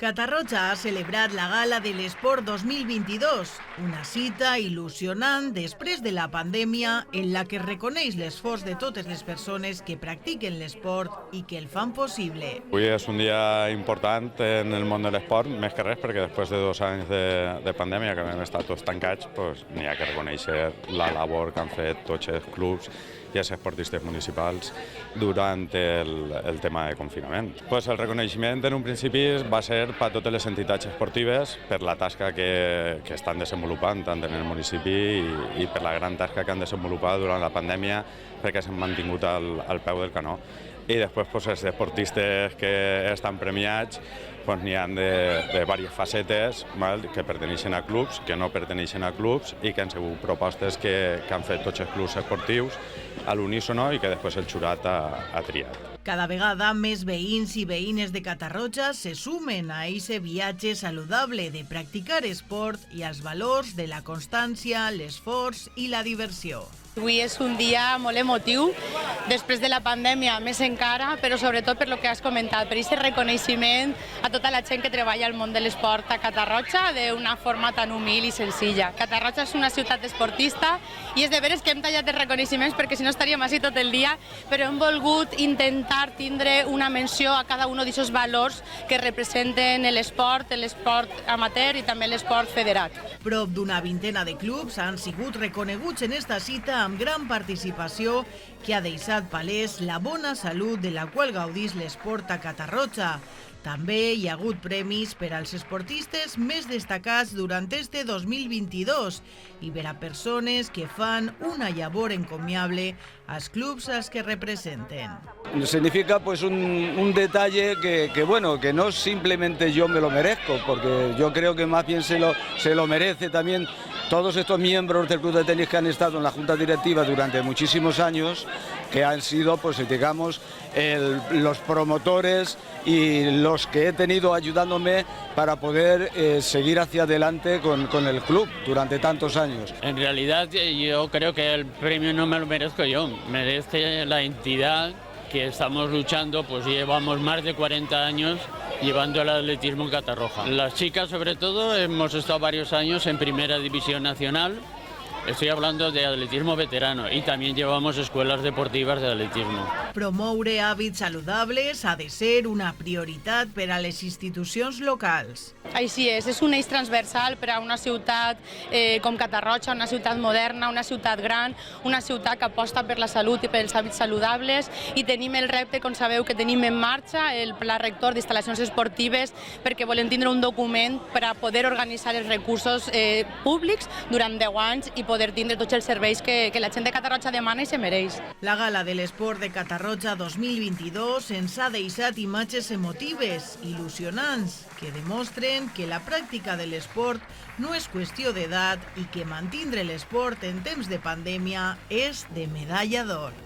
Catarroja ha celebrat la Gala de l'Esport 2022, una cita il·lusionant després de la pandèmia en la que es reconeix l'esforç de totes les persones que practiquen l'esport i que el fan possible. Avui és un dia important en el món de l'esport, més que res perquè després de 2 anys de pandèmia que hem estat tots tancats, n'hi ha que reconèixer la labor que han fet tots els clubs i els esportistes municipals durant el tema de confinament. El reconeixement en un principi va ser per a totes les entitats esportives per la tasca que estan desenvolupant tant en el municipi i per la gran tasca que han desenvolupat durant la pandèmia perquè s'han mantingut al peu del canó. I després els esportistes que estan premiats n'hi ha de diverses facetes que perteneixen a clubs, que no perteneixen a clubs i que han sigut propostes que han fet tots els clubs esportius a l'unísono i que després el jurat ha triat. Cada vegada més veïns i veïnes de Catarroja se sumen a aquest viatge saludable de practicar esport i als valors de la constància, l'esforç i la diversió. Avui és un dia molt emotiu, després de la pandèmia més encara, però sobretot per lo que has comentat, per aquest reconeixement a tota la gent que treballa al món de l'esport a Catarroja d'una forma tan humil i senzilla. Catarroja és una ciutat esportista i és de veres que hem tallat els reconeixements perquè si no estaríem així tot el dia, però hem volgut intentar tindre una menció a cada un d'aquests valors que representen l'esport amateur i també l'esport federat. Prop d'una vintena de clubs han sigut reconeguts en esta cita amb gran participació que ha deixat palès la bona salut de la qual gaudís l'esport a Catarroja. També hi ha hagut premis per als esportistes més destacats durant este 2022 i per a persones que fan una llavor encomiable als clubs als que representen. Significa un detalle que no simplemente yo me lo merezco, porque yo creo que más bien se lo merece también todos estos miembros del Club de Tenis que han estado en la Junta Directiva durante muchísimos años, que han sido, los promotores y los que he tenido ayudándome para poder seguir hacia adelante con el club durante tantos años. En realidad yo creo que el premio no me lo merezco yo, merece la entidad que estamos luchando, llevamos más de 40 años llevando el atletismo en Catarroja. Las chicas sobre todo hemos estado varios años en Primera División Nacional. Estoy hablando de atletismo veterano i també llevamos escuelas deportivas de atletismo. Promoure hàbits saludables ha de ser una prioritat per a les institucions locals. Així és un eix transversal per a una ciutat com Catarroja, una ciutat moderna, una ciutat gran, una ciutat que aposta per la salut i pels hàbits saludables i tenim el repte, com sabeu, que tenim en marxa el Pla Rector d'Instal·lacions Esportives perquè volem tindre un document per a poder organitzar els recursos públics durant 10 anys i poder tindre tots els serveis que la gent de Catarroja demana i se mereix. La Gala de l'Esport de Catarroja 2022 ens ha deixat imatges emotives, il·lusionants, que demostren que la pràctica de l'esport no és qüestió d'edat i que mantindre l'esport en temps de pandèmia és de medalla d'or.